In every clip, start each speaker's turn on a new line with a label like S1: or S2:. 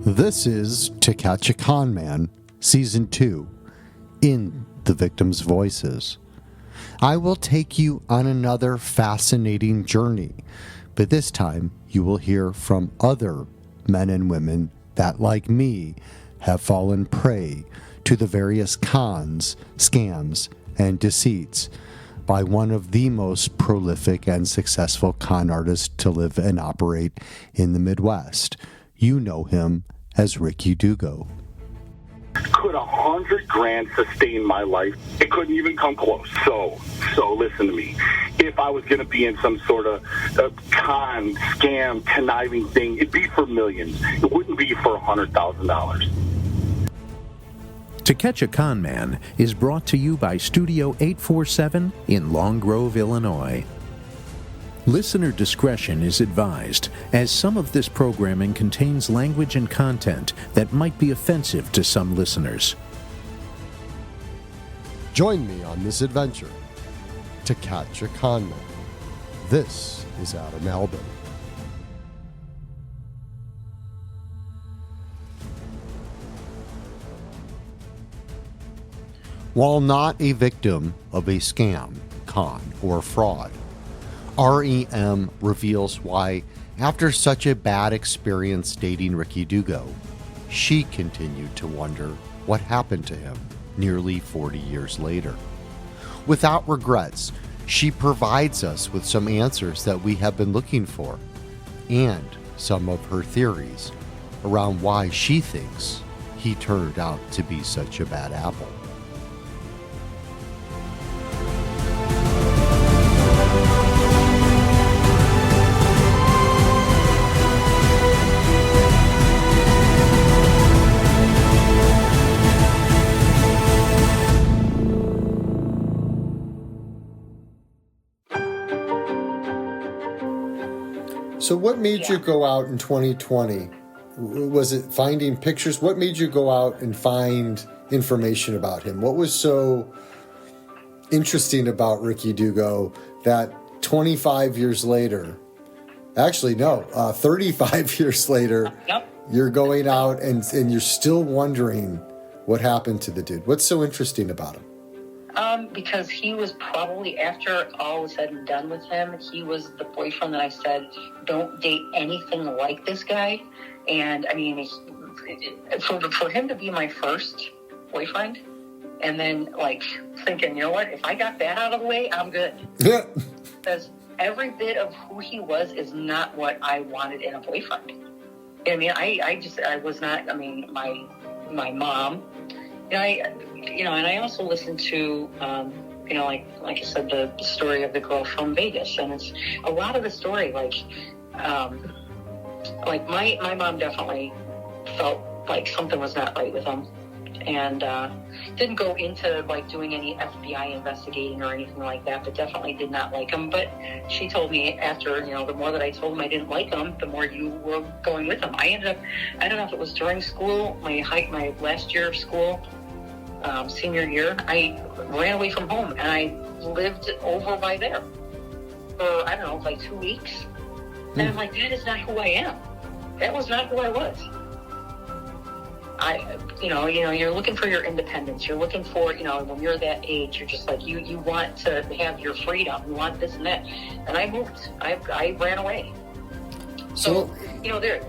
S1: This is To Catch a Con Man, Season 2, In the Victim's Voices. I will take you on another fascinating journey, but this time you will hear from other men and women that, like me, have fallen prey to the various cons, scams, and deceits by one of the most prolific and successful con artists to live and operate in the Midwest. You know him as Ricky Dugo.
S2: Could $100,000 sustain my life? It couldn't even come close. So listen to me. If I was going to be in some sort of con, scam, conniving thing, it'd be for millions. It wouldn't be for $100,000.
S3: To Catch a Con Man is brought to you by Studio 847 in Long Grove, Illinois. Listener discretion is advised, as some of this programming contains language and content that might be offensive to some listeners.
S1: Join me on this adventure to catch a con man. This is Adam Albin. While not a victim of a scam, con, or fraud, R.E.M. reveals why, after such a bad experience dating Ricky Dugo, she continued to wonder what happened to him nearly 40 years later. Without regrets, she provides us with some answers that we have been looking for, and some of her theories around why she thinks he turned out to be such a bad apple. So what made you go out in 2020? Was it finding pictures? What made you go out and find information about him? What was so interesting about Ricky Dugo that 25 years later, 35 years later, you're going out and you're still wondering what happened to the dude? What's so interesting about him?
S4: Because he was probably, after all was said and done with him, he was the boyfriend that I said, don't date anything like this guy. And I mean, for him to be my first boyfriend, and then like thinking, you know what, if I got that out of the way, I'm good.
S1: Yeah.
S4: Because every bit of who he was is not what I wanted in a boyfriend. I mean, I was not, I mean, my mom, and I also listened to, like I said, the story of the girl from Vegas, and it's a lot of the story, like my mom definitely felt like something was not right with him, and didn't go into like doing any FBI investigating or anything like that, but definitely did not like him. But she told me after, the more that I told him I didn't like him, the more you were going with him. I ended up, I don't know if it was during school, my last year of school, senior year, I ran away from home and I lived over by there for, I don't know, like 2 weeks. And I'm like, that is not who I am. That was not who I was. You're looking for your independence. You're looking for, when you're that age, you're just like, you want to have your freedom. You want this and that. And I moved. I ran away. So,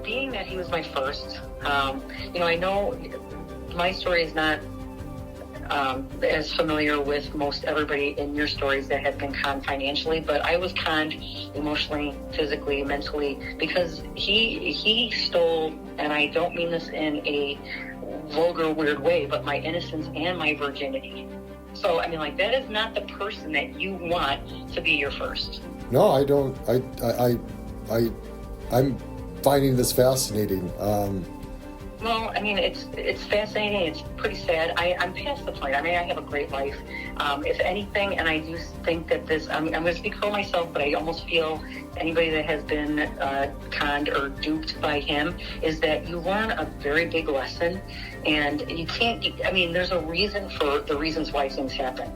S4: being that he was my first, I know my story is not as familiar with most everybody in your stories that have been conned financially, but I was conned emotionally, physically, mentally, because he stole, and I don't mean this in a vulgar, weird way, but my innocence and my virginity. So, I mean, like, that is not the person that you want to be your first.
S1: No, I don't. I'm finding this fascinating.
S4: Well, I mean, it's fascinating. It's pretty sad. I'm past the point. I mean, I have a great life. If anything, and I do think that this, I'm going to speak for myself, but I almost feel anybody that has been conned or duped by him is that you learn a very big lesson, and you can't, I mean, there's a reason for the reasons why things happen.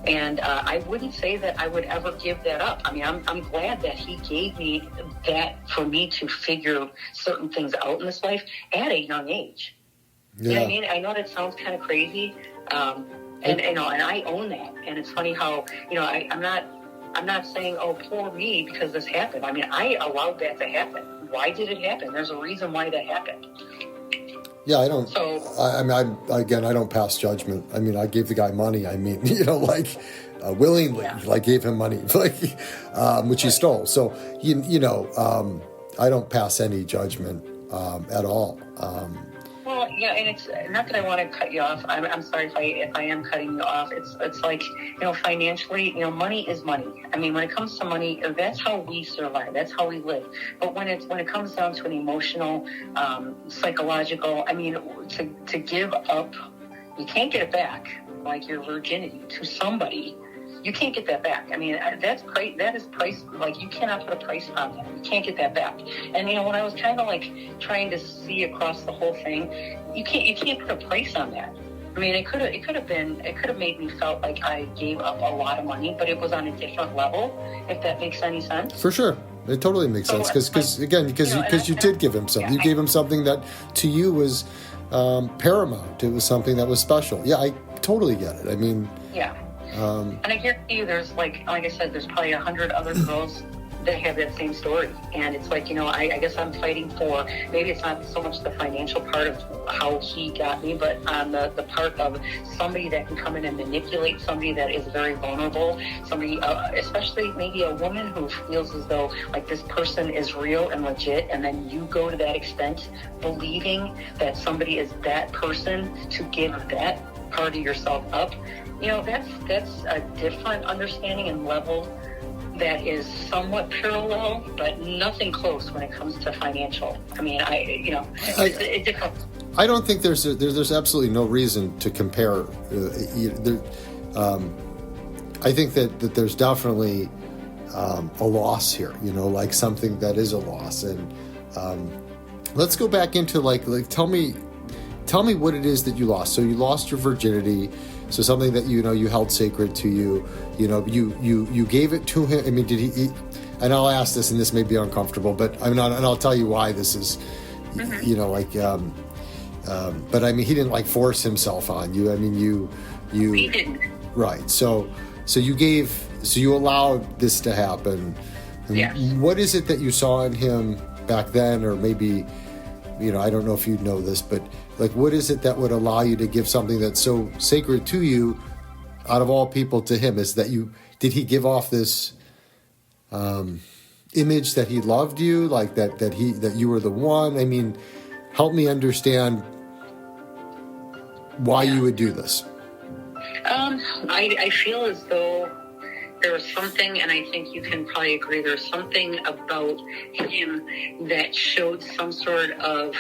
S4: And I wouldn't say that I would ever give that up. I mean, I'm glad that he gave me that for me to figure certain things out in this life at a young age.
S1: Yeah.
S4: You know what I mean? I know that sounds kind of crazy, and I own that. And it's funny how, I'm not saying, oh, poor me because this happened. I mean, I allowed that to happen. Why did it happen? There's a reason why that happened.
S1: Yeah, I don't.
S4: So,
S1: I don't pass judgment. I mean, I gave the guy money. I mean, willingly, gave him money, which he stole. So, I don't pass any judgment at all.
S4: Well, yeah, and it's not that I want to cut you off. I'm sorry if I am cutting you off. It's like, financially, money is money. I mean, when it comes to money, that's how we survive. That's how we live. But when it comes down to an emotional, psychological, I mean, to give up, you can't get it back, like your virginity to somebody. You can't get that back. I mean, that is price. Like, you cannot put a price on that. You can't get that back. And when I was kind of trying to see across the whole thing, you can't put a price on that. I mean, it could have made me felt like I gave up a lot of money, but it was on a different level. If that makes any sense.
S1: For sure, it totally makes sense. Because you did give him something. You gave him something that to you was paramount. It was something that was special. Yeah, I totally get it. I mean.
S4: Yeah. And I guarantee you there's, like I said, there's probably 100 other girls that have that same story. And it's like, I guess I'm fighting for, maybe it's not so much the financial part of how he got me, but on the part of somebody that can come in and manipulate somebody that is very vulnerable, somebody, especially maybe a woman who feels as though, like, this person is real and legit, and then you go to that extent believing that somebody is that person to give that part of yourself up. That's a different understanding and level that is somewhat parallel, but nothing close when it comes to financial. I mean, it's different.
S1: I don't think there's absolutely no reason to compare. I think that there's definitely a loss here. Like something that is a loss. And let's go back into tell me what it is that you lost. So you lost your virginity. So something that you held sacred to you. You gave it to him. I mean, did he? And I'll ask this, and this may be uncomfortable, but I'm not, and I'll tell you why this is.
S4: Mm-hmm.
S1: But I mean, he didn't force himself on you. I mean, you.
S4: He didn't.
S1: Right. So you allowed this to happen. And
S4: yes.
S1: What is it that you saw in him back then, or maybe, I don't know if you know this, but what is it that would allow you to give something that's so sacred to you, out of all people, to him? Is that did he give off this image that he loved you, that you were the one? I mean, help me understand why you would do this.
S4: I feel as though there was something, and I think you can probably agree, there's something about him that showed some sort of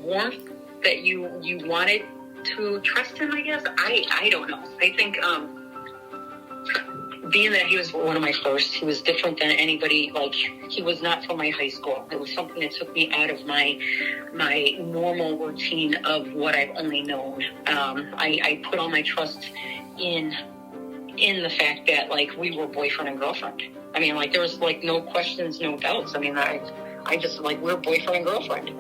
S4: warmth that you wanted to trust him, I guess. I don't know. I think being that he was one of my first, he was different than anybody. He was not from my high school. It was something that took me out of my normal routine of what I've only known. I put all my trust in the fact that we were boyfriend and girlfriend. I mean, there was no questions, no doubts. I mean, I just we're boyfriend and girlfriend.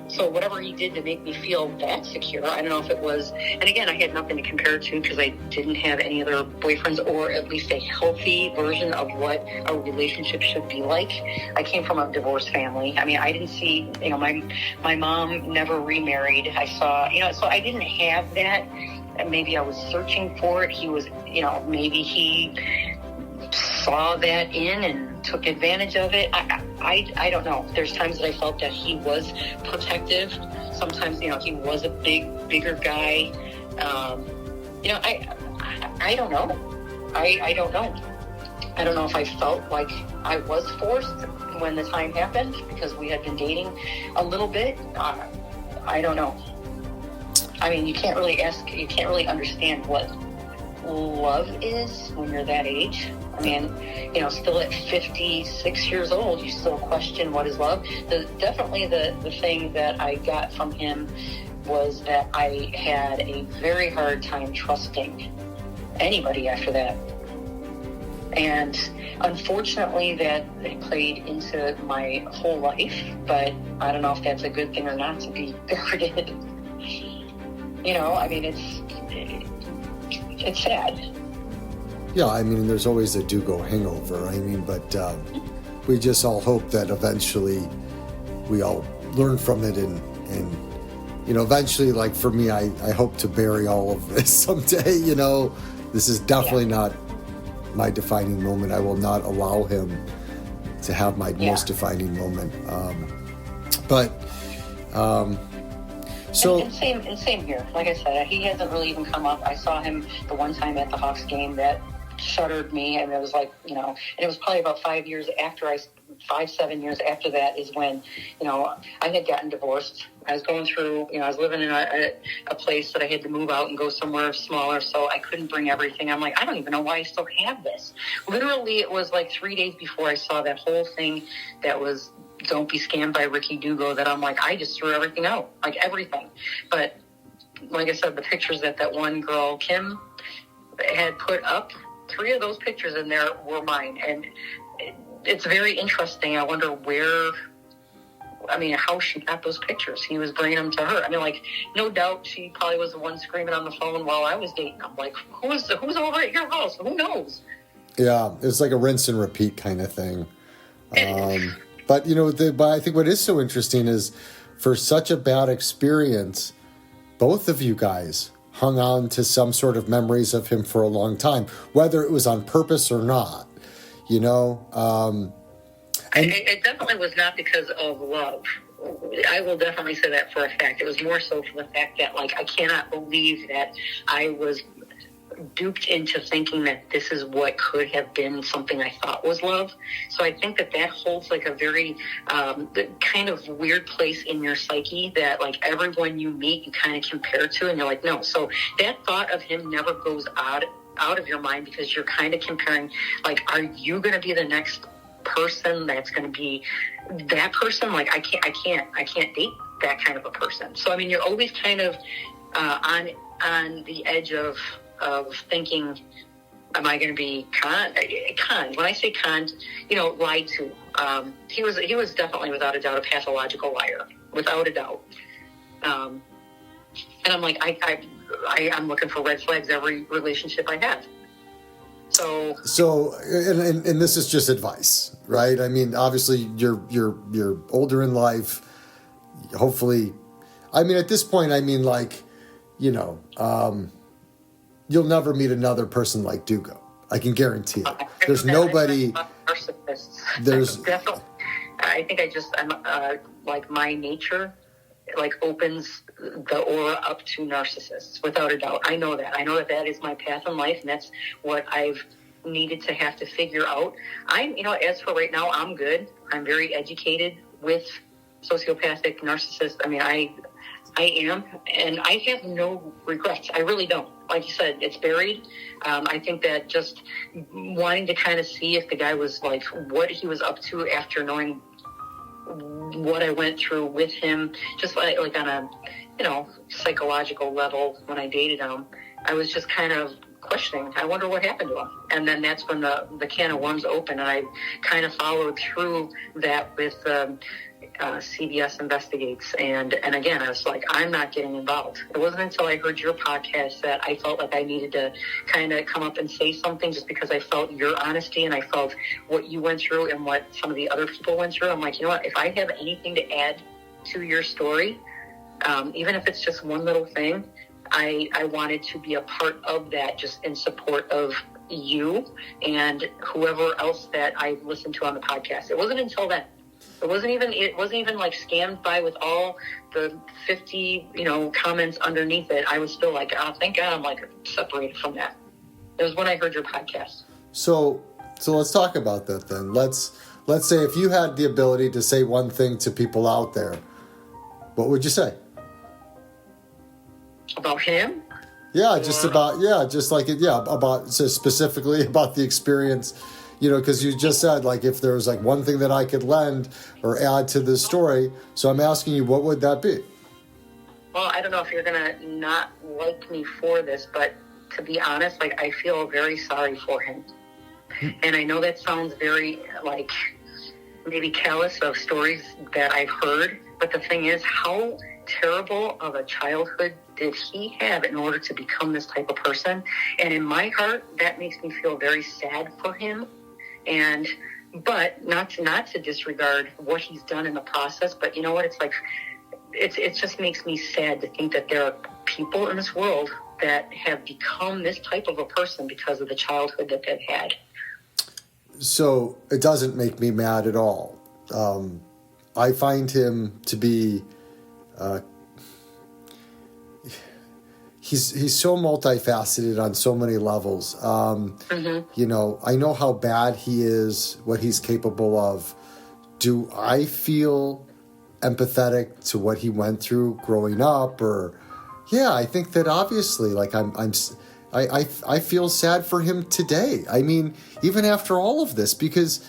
S4: So whatever he did to make me feel that secure, I don't know if it was, and again, I had nothing to compare it to because I didn't have any other boyfriends, or at least a healthy version of what a relationship should be like. I came from a divorced family. I mean, I didn't see, my mom never remarried. I saw, so I didn't have that. And maybe I was searching for it. He was, maybe he saw that in and took advantage of it. I don't know. There's times that I felt that he was protective. Sometimes, he was a bigger guy. I don't know. I don't know. I don't know if I felt like I was forced when the time happened because we had been dating a little bit. I don't know. I mean, you can't really understand what love is when you're that age. I mean, still at 56 years old, you still question what is love. Definitely the thing that I got from him was that I had a very hard time trusting anybody after that. And unfortunately, that played into my whole life, but I don't know if that's a good thing or not to be guarded. I mean, it's sad.
S1: Yeah, I mean, there's always a Dugo hangover. I mean, but we just all hope that eventually we all learn from it and eventually, like for me, I hope to bury all of this someday. This is definitely not my defining moment. I will not allow him to have my most defining moment.
S4: So and same here. Like I said, he hasn't really even come up. I saw him the one time at the Hawks game that shuddered me, and it was like, and it was probably about 7 years after that is when, I had gotten divorced. I was going through, I was living in a place that I had to move out and go somewhere smaller, so I couldn't bring everything. I'm like, I don't even know why I still have this. Literally, it was like 3 days before I saw that whole thing that was Don't Be Scammed by Ricky Dugo that I'm like, I just threw everything out, like everything. But like I said, the pictures that one girl, Kim, had put up, 3 of those pictures in there were mine. And it's very interesting. I wonder how she got those pictures. He was bringing them to her. I mean, like, no doubt she probably was the one screaming on the phone while I was dating. I'm like, who's over at your house? Who knows?
S1: Yeah, it's like a rinse and repeat kind of thing. But I think what is so interesting is, for such a bad experience, both of you guys hung on to some sort of memories of him for a long time, whether it was on purpose or not.
S4: It definitely was not because of love. I will definitely say that for a fact. It was more so for the fact that, like, I cannot believe that I was duped into thinking that this is what could have been something I thought was love. So I think that holds like a very kind of weird place in your psyche that, like, everyone you meet you kind of compare to, and you're like, no. So that thought of him never goes out of your mind, because you're kind of comparing, like, are you going to be the next person that's going to be that person? Like, I can't date that kind of a person. So I mean, you're always kind of on the edge of thinking, am I going to be conned? When I say conned, lied to. He was definitely, without a doubt, a pathological liar, without a doubt. And I'm like, I'm looking for red flags every relationship I have. So and
S1: this is just advice, right? I mean, obviously you're older in life. Hopefully, I mean, at this point, I mean, like, you'll never meet another person like Dugo. I can guarantee it. There's nobody. There's
S4: definitely. I think I'm like, my nature, like, opens the aura up to narcissists, without a doubt. I know that is my path in life, and that's what I've needed to have to figure out. As for right now, I'm good. I'm very educated with sociopathic narcissists. I mean, I am, and I have no regrets. I really don't. Like you said, it's buried. I think that just wanting to kind of see if the guy was, like, what he was up to after knowing what I went through with him, just like on a, psychological level. When I dated him, I was just kind of questioning, I wonder what happened to him. And then that's when the can of worms opened, and I kind of followed through that with CBS Investigates. And again, I was like, I'm not getting involved. It wasn't until I heard your podcast that I felt like I needed to kind of come up and say something, just because I felt your honesty, and I felt what you went through and what some of the other people went through. I'm like, you know what, if I have anything to add to your story, even if it's just one little thing, I wanted to be a part of that, just in support of you and whoever else that I listened to on the podcast. It wasn't until then. It wasn't even like scammed by with all the 50, comments underneath it. I was still like, oh, thank God I'm, like, separated from that. It was when I heard your podcast.
S1: So let's talk about that then. Let's say if you had the ability to say one thing to people out there, what would you say?
S4: About him?
S1: Yeah, just about, just like it, about, so specifically about the experience, because you just said, like, if there was, like, one thing that I could lend or add to this story. So I'm asking you, what would that be?
S4: Well, I don't know if you're going to not like me for this, but to be honest, like, I feel very sorry for him. And I know that sounds very, like, maybe callous of stories that I've heard, but the thing is, how terrible of a childhood did he have in order to become this type of person? And in my heart, that makes me feel very sad for him. But not to disregard what he's done in the process, but you know what? It's like, it just makes me sad to think that there are people in this world that have become this type of a person because of the childhood that they've had. So
S1: it doesn't make me mad at all. I find him to be, he's so multifaceted on so many levels. I know how bad he is, what he's capable of. Do I feel empathetic to what he went through growing up? Or, I think that obviously, like, I feel sad for him today. I mean, even after all of this, because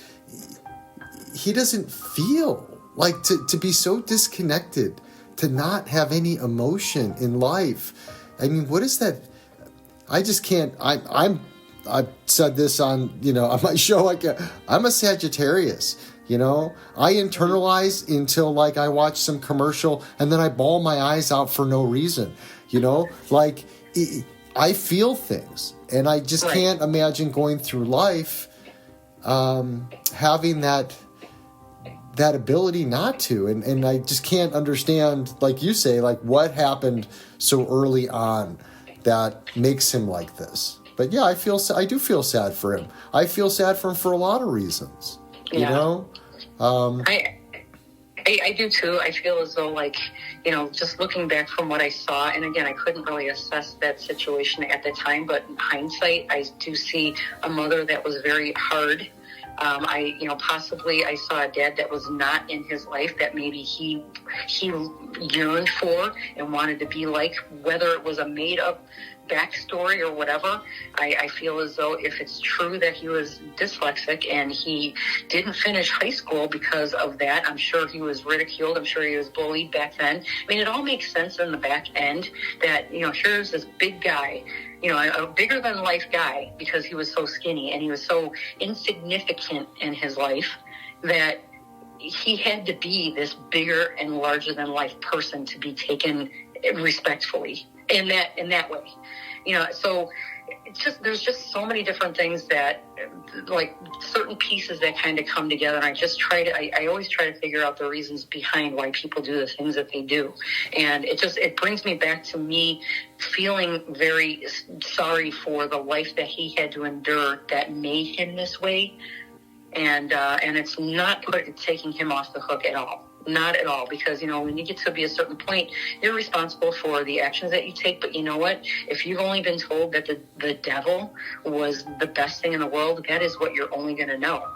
S1: he doesn't feel like to be so disconnected, to not have any emotion in life. I mean, what is that? I just can't. I've said this on on my show. Like, I'm a Sagittarius. I internalize until, like, I watch some commercial and then I bawl my eyes out for no reason. Like, I feel things, and I just can't imagine going through life having that ability not to. And I just can't understand, like you say, like, what happened so early on that makes him like this. But I do feel sad for him. I feel sad for him for a lot of reasons. I do too. I feel as though, like, just looking back from what I saw, and again, I couldn't really assess that situation at the time, but in hindsight, I do see a mother that was very hard. Possibly I saw a dad that was not in his life that maybe he yearned for and wanted to be like, whether it was a made up backstory or whatever. I feel as though if it's true that he was dyslexic and he didn't finish high school because of that, I'm sure he was ridiculed. I'm sure he was bullied back then. I mean, it all makes sense in the back end that, here's this big guy, a bigger than life guy, because he was so skinny and he was so insignificant in his life that he had to be this bigger and larger than life person to be taken respectfully in that way. So it's just, there's just so many different things that, like, certain pieces that kind of come together. And I always try to figure out the reasons behind why people do the things that they do. And it brings me back to me feeling very sorry for the life that he had to endure that made him this way. And it's not taking him off the hook at all. Not at all, because, when you get to be a certain point, you're responsible for the actions that you take. But you know what? If you've only been told that the devil was the best thing in the world, that is what you're only going to know.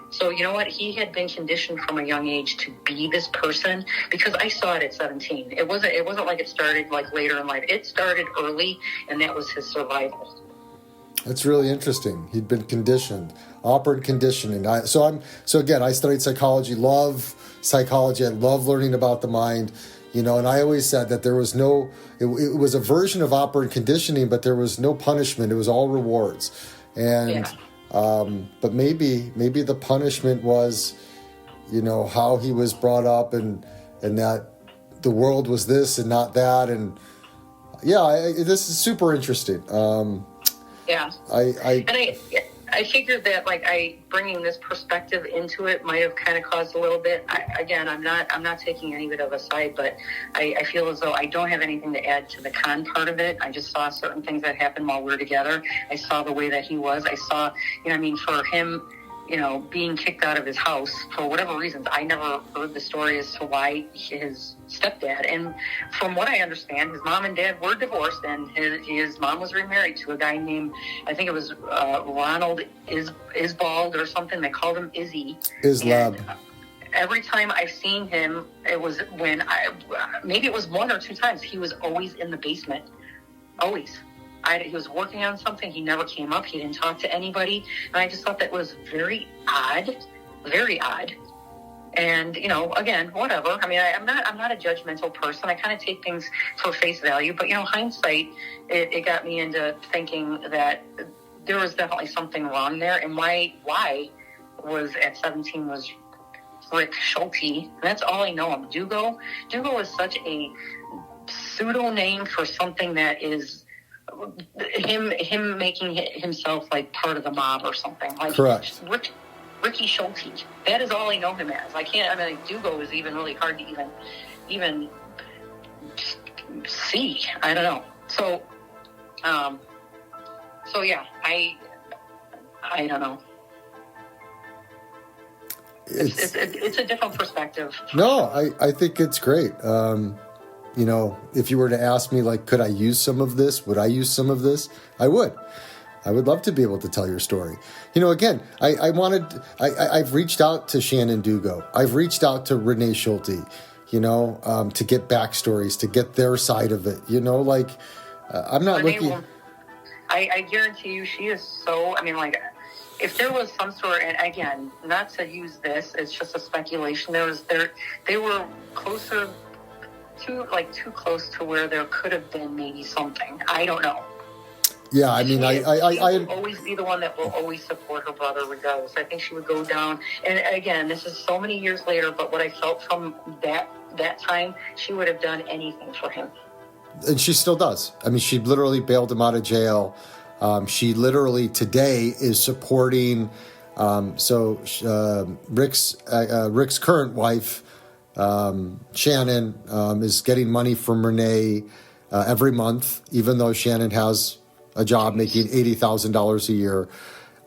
S1: So you know what? He had been conditioned from a young age to be this person, because I saw it at 17. It wasn't like it started like later in life. It started early, and that was his survival. That's really interesting. He'd been conditioned, operant conditioning. So again, I studied psychology, love psychology. I love learning about the mind, and I always said that there was it was a version of operant conditioning, but there was no punishment. It was all rewards. And, but maybe the punishment was, how he was brought up and that the world was this and not that. And this is super interesting. I figured that, like, bringing this perspective into it might have kind of caused a little bit. I'm not taking any of it of a side, but I feel as though I don't have anything to add to the con part of it. I just saw certain things that happened while we were together. I saw the way that he was. I saw, for him, being kicked out of his house for whatever reasons. I never heard the story as to why his stepdad, and from what I understand, his mom and dad were divorced, and his mom was remarried to a guy named, I think it was Ronald Isbald or something. They called him Izzy. Islab. Every time I've seen him, it was maybe it was one or two times, he was always in the basement. Always.
S4: he was working on something. He never came up. He didn't talk to anybody. And I just thought that was very odd, very odd. And, you know, again, whatever. I mean, I'm not a judgmental person. I kind of take things for face value. But, you know, hindsight, it got me into thinking that there was definitely something wrong there. And why was at 17 was Rick Schulte. That's all I know him. Dugo is such a pseudo name for something that is him making himself like part of the mob or something. Like,
S1: correct.
S4: Ricky Schulte. That is all I know him as. I mean, like, Dugo is even really hard to even see. I don't know. So yeah, I don't know. It's a different perspective.
S1: No, I think it's great. You know, if you were to ask me, like, could I use some of this? Would I use some of this? I would. I would love to be able to tell your story. You know, again, I've reached out to Shannon Dugo. I've reached out to Renee Schulte, you know, to get backstories, to get their side of it. You know, like, I'm not looking.
S4: I guarantee you she is so, I mean, like, if there was some sort, and again, not to use this, it's just a speculation. They were closer too close to where there could have been maybe something. I don't know.
S1: Yeah, I mean,
S4: she will always be the one that will always support her brother regardless. I think she would go down. And again, this is so many years later, but what I felt from that time, she would have done anything for him.
S1: And she still does. I mean, she literally bailed him out of jail. She literally today is supporting. Rick's current wife, Shannon, is getting money from Renee every month, even though Shannon has a job making $80,000 a year.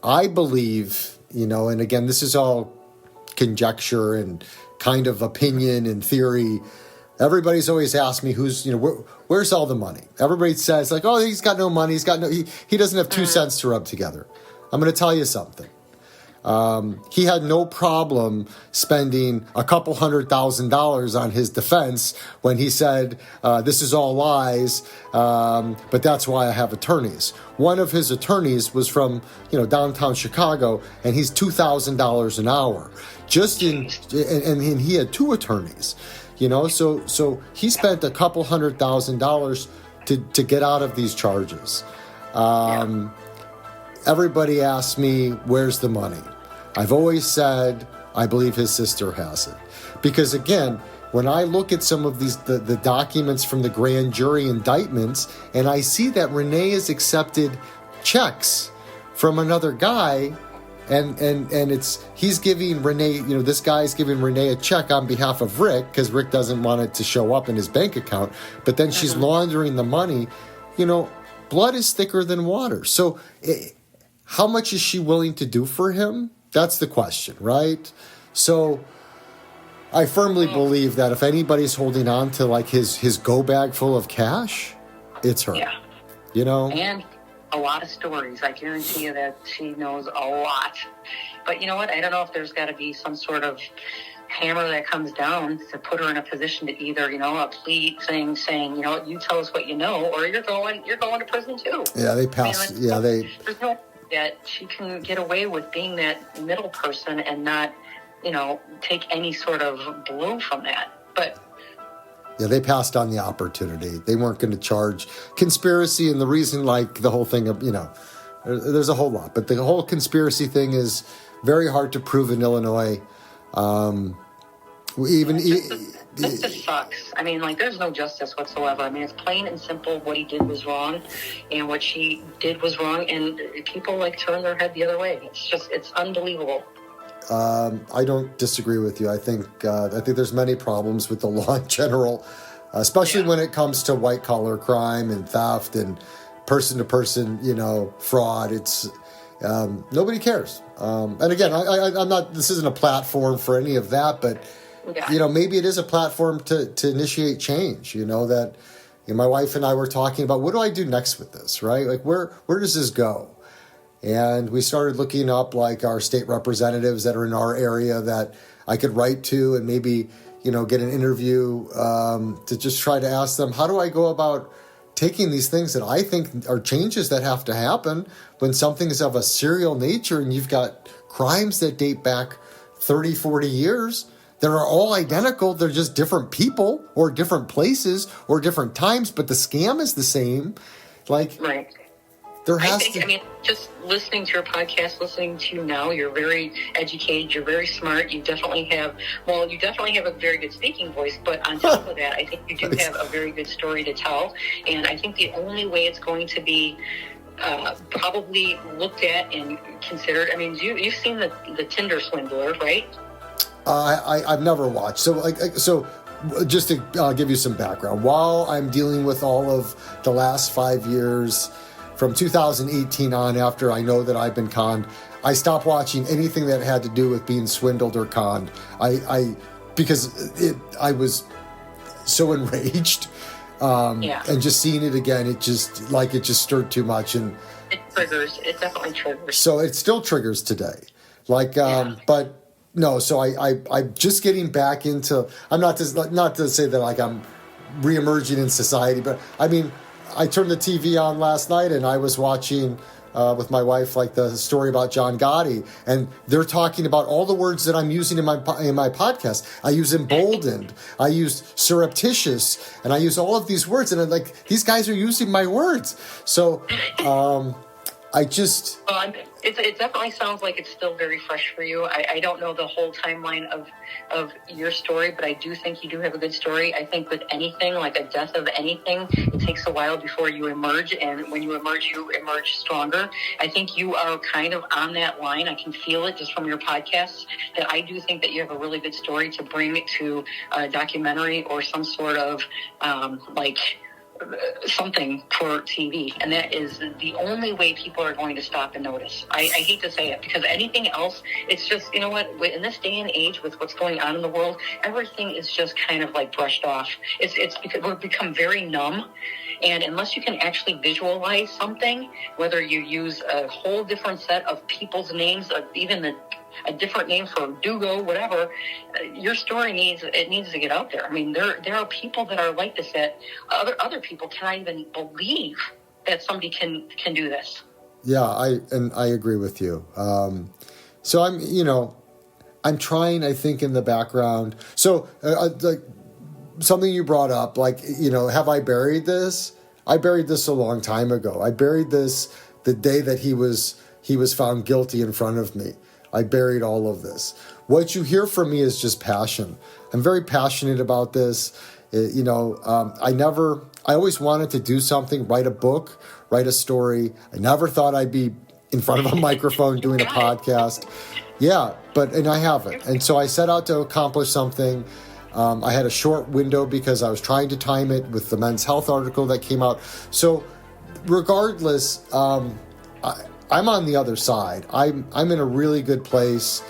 S1: I believe, you know, and again, this is all conjecture and kind of opinion and theory. Everybody's always asked me where's all the money? Everybody says, like, oh, he's got no money. He doesn't have 2 cents to rub together. I'm going to tell you something. He had no problem spending a couple $100,000 on his defense when he said, this is all lies, but that's why I have attorneys. One of his attorneys was from, you know, downtown Chicago, and he's $2,000 an hour. And he had 2 attorneys, you know, so he spent a couple $100,000 to get out of these charges. Everybody asks me, where's the money? I've always said, I believe his sister has it. Because again, when I look at some of these, the documents from the grand jury indictments, and I see that Renee has accepted checks from another guy, and he's giving Renee, you know, this guy's giving Renee a check on behalf of Rick, because Rick doesn't want it to show up in his bank account, but then she's laundering the money. You know, blood is thicker than water. So how much is she willing to do for him? That's the question, right? So I firmly believe that if anybody's holding on to like his go bag full of cash, it's her. Yeah. You know?
S4: And a lot of stories. I guarantee you that she knows a lot. But you know what? I don't know if there's got to be some sort of hammer that comes down to put her in a position to either, you know, a plea thing saying, you know, you tell us what you know, or you're going to prison too.
S1: Yeah, they pass.
S4: I mean, there's no that she can get away with being that middle person and not, you know, take any sort of blow from that. But
S1: yeah, they passed on the opportunity. They weren't going to charge conspiracy, and the reason, like the whole thing of, you know, there's a whole lot, but the whole conspiracy thing is very hard to prove in Illinois.
S4: This just sucks. I mean, like, there's no justice whatsoever. I mean, it's plain and simple. What he did was wrong, and what she did was wrong, and people, like, turn their head the other way. It's unbelievable.
S1: I don't disagree with you. I think there's many problems with the law in general, especially when it comes to white-collar crime and theft and person-to-person, you know, fraud. It's nobody cares. And again, I'm not. This isn't a platform for any of that, but you know, maybe it is a platform to initiate change. You know, that, you know, my wife and I were talking about, what do I do next with this, right? Like, where does this go? And we started looking up, like, our state representatives that are in our area that I could write to and maybe, you know, get an interview to just try to ask them, how do I go about taking these things that I think are changes that have to happen when something is of a serial nature and you've got crimes that date back 30, 40 years that are all identical. They're just different people or different places or different times, but the scam is the same. Like,
S4: right.
S1: there
S4: I
S1: has
S4: think,
S1: to...
S4: I mean, just listening to your podcast, listening to you now, you're very educated, you're very smart, you definitely have a very good speaking voice, but on top of that, I think you do have a very good story to tell, and I think the only way it's going to be probably looked at and considered, I mean, you've seen the Tinder swindler, right?
S1: I've never watched. So just to give you some background, while I'm dealing with all of the last 5 years, from 2018 on, after I know that I've been conned, I stopped watching anything that had to do with being swindled or conned. Because I was so enraged, and just seeing it again, it just stirred too much, and
S4: it triggers. It definitely triggers.
S1: So it still triggers today, but. No, so I'm just getting back into. I'm not to say that like I'm reemerging in society, but I mean, I turned the TV on last night and I was watching with my wife like the story about John Gotti, and they're talking about all the words that I'm using in my podcast. I use emboldened, I use surreptitious, and I use all of these words, and I'm like, these guys are using my words. So I just.
S4: Well, it definitely sounds like it's still very fresh for you. I don't know the whole timeline of your story, but I do think you do have a good story. I think with anything, like a death of anything, it takes a while before you emerge, and when you emerge stronger. I think you are kind of on that line. I can feel it just from your podcasts, that I do think that you have a really good story to bring to a documentary or some sort of something for TV, and that is the only way people are going to stop and notice. I hate to say it, because anything else, it's just, you know what, in this day and age with what's going on in the world, everything is just kind of like brushed off. It's because we've become very numb, and unless you can actually visualize something, whether you use a whole different set of people's names, even a different name for Dugo, whatever, your story needs to get out there. I mean, there are people that are like this, that other people cannot even believe that somebody can do this.
S1: Yeah, I agree with you. So I'm trying, I think, in the background. So like something you brought up, like, have I buried this? I buried this a long time ago. I buried this the day that he was found guilty in front of me. I buried all of this. What you hear from me is just passion. I'm very passionate about this. I always wanted to do something, write a book, write a story. I never thought I'd be in front of a microphone doing a podcast. Yeah, and I haven't. And so I set out to accomplish something. I had a short window because I was trying to time it with the Men's Health article that came out. So regardless, I'm on the other side. I'm in a really good place.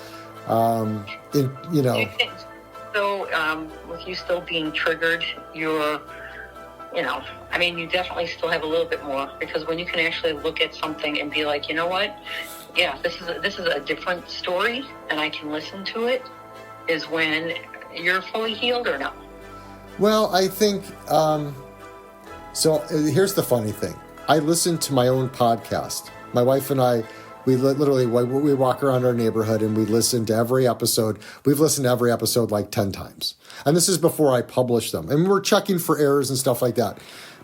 S1: So with you still being triggered, you definitely still have a little bit more, because when you can actually look at something and be like, you know what? Yeah, this is a different story, and I can listen to it, is when you're fully healed or no? Well, I think, so here's the funny thing. I listen to my own podcast. My wife and I, we walk around our neighborhood and we listen to every episode. We've listened to every episode like 10 times. And this is before I publish them. And we're checking for errors and stuff like that.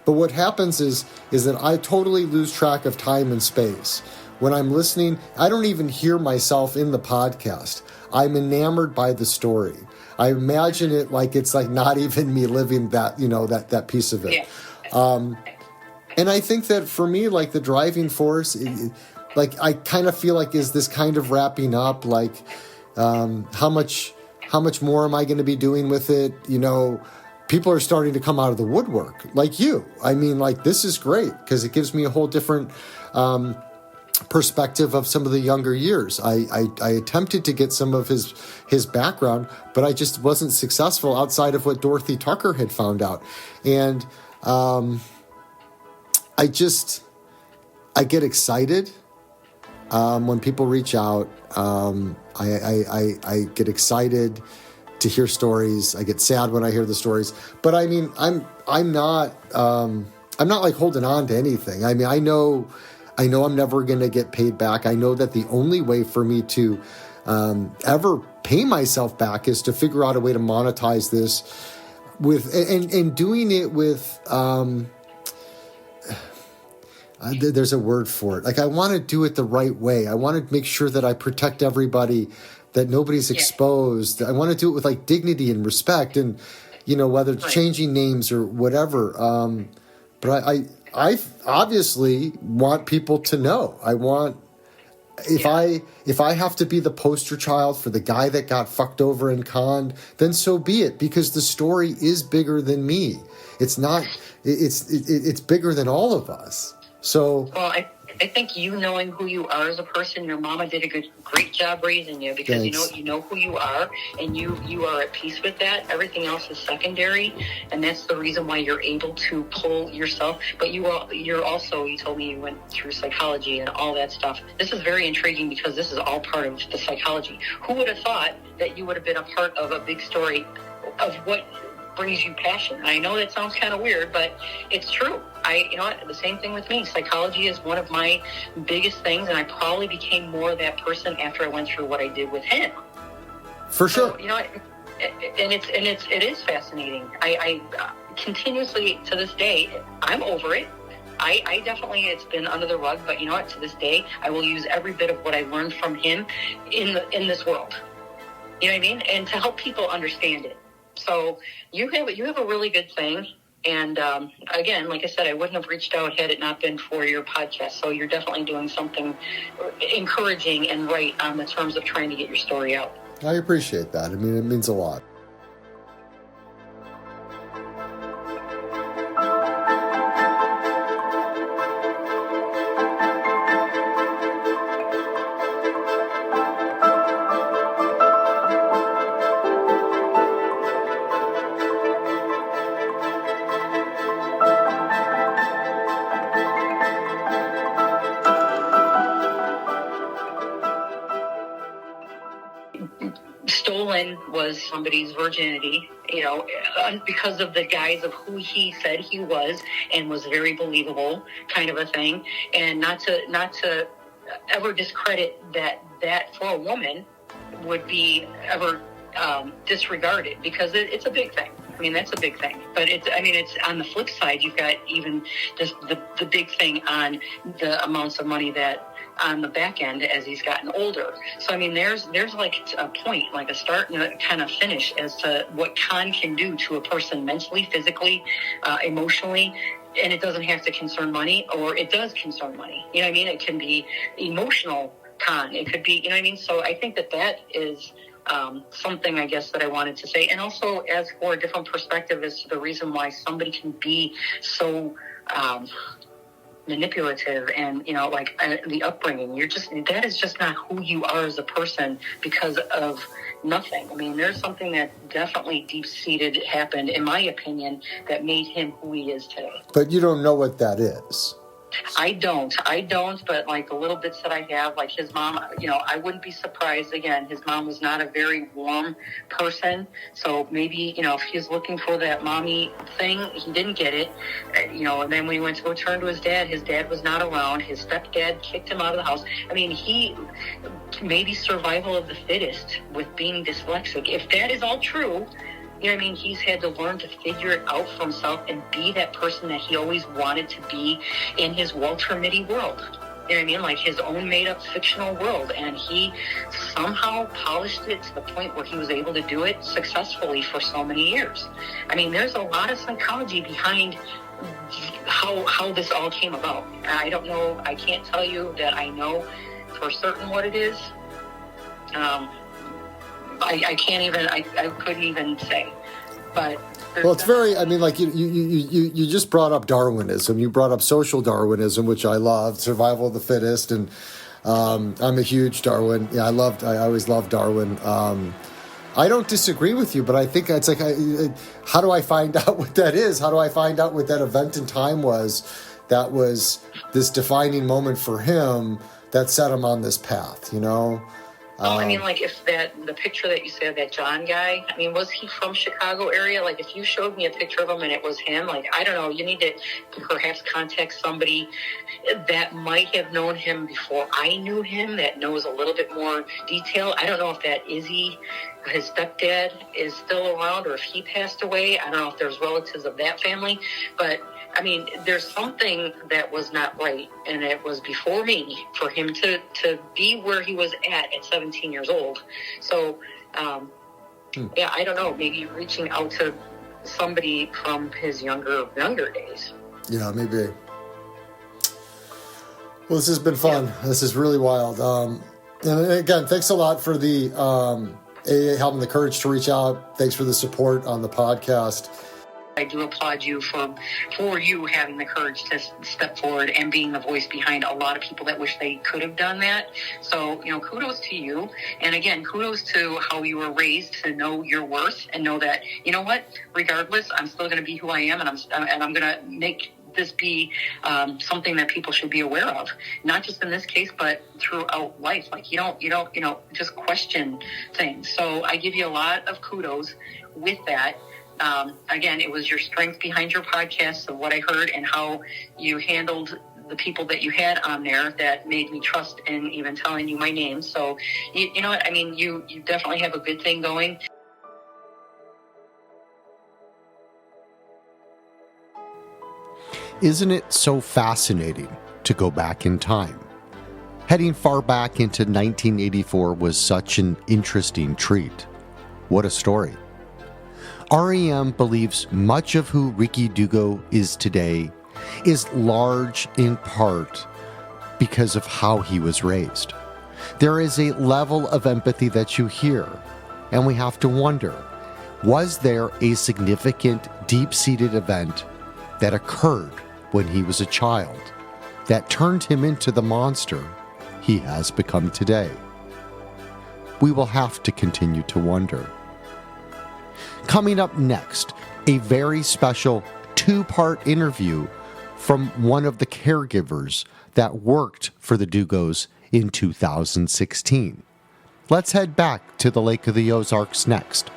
S1: But what happens is that I totally lose track of time and space. When I'm listening, I don't even hear myself in the podcast. I'm enamored by the story. I imagine it like it's like not even me living that, that piece of it. Yeah. And I think that for me, like the driving force, like I kind of feel like is this kind of wrapping up, like how much more am I going to be doing with it? People are starting to come out of the woodwork, like you. I mean, like this is great because it gives me a whole different perspective of some of the younger years. I attempted to get some of his background, but I just wasn't successful outside of what Dorothy Tucker had found out. And I get excited when people reach out. I get excited to hear stories. I get sad when I hear the stories. But I mean, I'm not I'm not like holding on to anything. I mean, I know I'm never going to get paid back. I know that the only way for me to ever pay myself back is to figure out a way to monetize this with, and doing it with, there's a word for it. Like, I want to do it the right way. I want to make sure that I protect everybody, that nobody's exposed. I want to do it with like dignity and respect, and whether it's changing names or whatever. But I obviously want people to know. I want, if I have to be the poster child for the guy that got fucked over and conned, then so be it, because the story is bigger than me. It's not. It's bigger than all of us. So. Well,
S4: I think you knowing who you are as a person, your mama did a great job raising you, because you know who you are, and you are at peace with that. Everything else is secondary, and that's the reason why you're able to pull yourself. But you told me you went through psychology and all that stuff. This is very intriguing, because this is all part of the psychology. Who would have thought that you would have been a part of a big story of what brings you passion? I know that sounds kind of weird, but it's true. The same thing with me. Psychology is one of my biggest things, and I probably became more that person after I went through what I did with him.
S1: For sure.
S4: It is fascinating. I continuously, to this day, I'm over it. I definitely, it's been under the rug, but to this day, I will use every bit of what I learned from him in this world. You know what I mean? And to help people understand it. So you have a really good thing. And again, like I said, I wouldn't have reached out had it not been for your podcast. So you're definitely doing something encouraging and right on the terms of trying to get your story out.
S1: I appreciate that. I mean, it means a lot.
S4: Stolen was somebody's virginity, because of the guise of who he said he was, and was very believable, kind of a thing. And not to ever discredit that for a woman would be ever disregarded, because it's a big thing. I mean, that's a big thing. But it's on the flip side, you've got even just the big thing on the amounts of money that on the back end as he's gotten older. So, I mean, there's like a point, like a start and a kind of finish as to what con can do to a person mentally, physically, emotionally. And it doesn't have to concern money, or it does concern money. You know what I mean? It can be emotional con. It could be, you know what I mean? So I think that is something, I guess, that I wanted to say. And also, as for a different perspective as to the reason why somebody can be so manipulative, and the upbringing, that is just not who you are as a person, because of nothing. I mean, there's something that definitely deep-seated happened, in my opinion, that made him who he is today.
S1: But you don't know what that is.
S4: I don't, but like the little bits that I have, like his mom, I wouldn't be surprised. Again, his mom was not a very warm person. So maybe, if he's looking for that mommy thing, he didn't get it. And then when he went to go turn to his dad was not around. His stepdad kicked him out of the house. I mean, he maybe survival of the fittest with being dyslexic. If that is all true, he's had to learn to figure it out for himself and be that person that he always wanted to be in his Walter Mitty world. You know what I mean? Like his own made-up fictional world. And he somehow polished it to the point where he was able to do it successfully for so many years. I mean, there's a lot of psychology behind how this all came about. I don't know. I can't tell you that I know for certain what it is. I can't even, I couldn't even say, but.
S1: Well, it's very, you just brought up Darwinism. You brought up social Darwinism, which I love, survival of the fittest. And I'm a huge Darwin. Yeah, I always loved Darwin. I don't disagree with you, but I think it's like, how do I find out what that is? How do I find out what that event in time was that was this defining moment for him that set him on this path,
S4: Well, I mean, like if the picture that you said, that John guy, I mean, was he from Chicago area? Like if you showed me a picture of him and it was him, like, I don't know, you need to perhaps contact somebody that might have known him before I knew him, that knows a little bit more detail. I don't know if that Izzy, his stepdad, is still around or if he passed away. I don't know if there's relatives of that family, but I mean, there's something that was not right, and it was before me for him to be where he was at 17 years old. So, yeah, I don't know, maybe reaching out to somebody from his younger days.
S5: Yeah, maybe. Well, this has been fun. Yeah. This is really wild. And again, thanks a lot for the AA having the courage to reach out. Thanks for the support on the podcast.
S4: I do applaud you for you having the courage to step forward and being the voice behind a lot of people that wish they could have done that. So, kudos to you. And again, kudos to how you were raised to know your worth and know that, you know what, regardless, I'm still going to be who I am, and I'm going to make this be something that people should be aware of, not just in this case, but throughout life. Like you don't just question things. So I give you a lot of kudos with that. Again, it was your strength behind your podcast of what I heard and how you handled the people that you had on there that made me trust in even telling you my name. So, you know what? I mean, you definitely have a good thing going.
S1: Isn't it so fascinating to go back in time? Heading far back into 1984 was such an interesting treat. What a story. R.E.M. believes much of who Ricky Dugo is today is large in part because of how he was raised. There is a level of empathy that you hear, and we have to wonder, was there a significant deep-seated event that occurred when he was a child that turned him into the monster he has become today? We will have to continue to wonder. Coming up next, a very special 2-part interview from one of the caregivers that worked for the Dugos in 2016. Let's head back to the Lake of the Ozarks next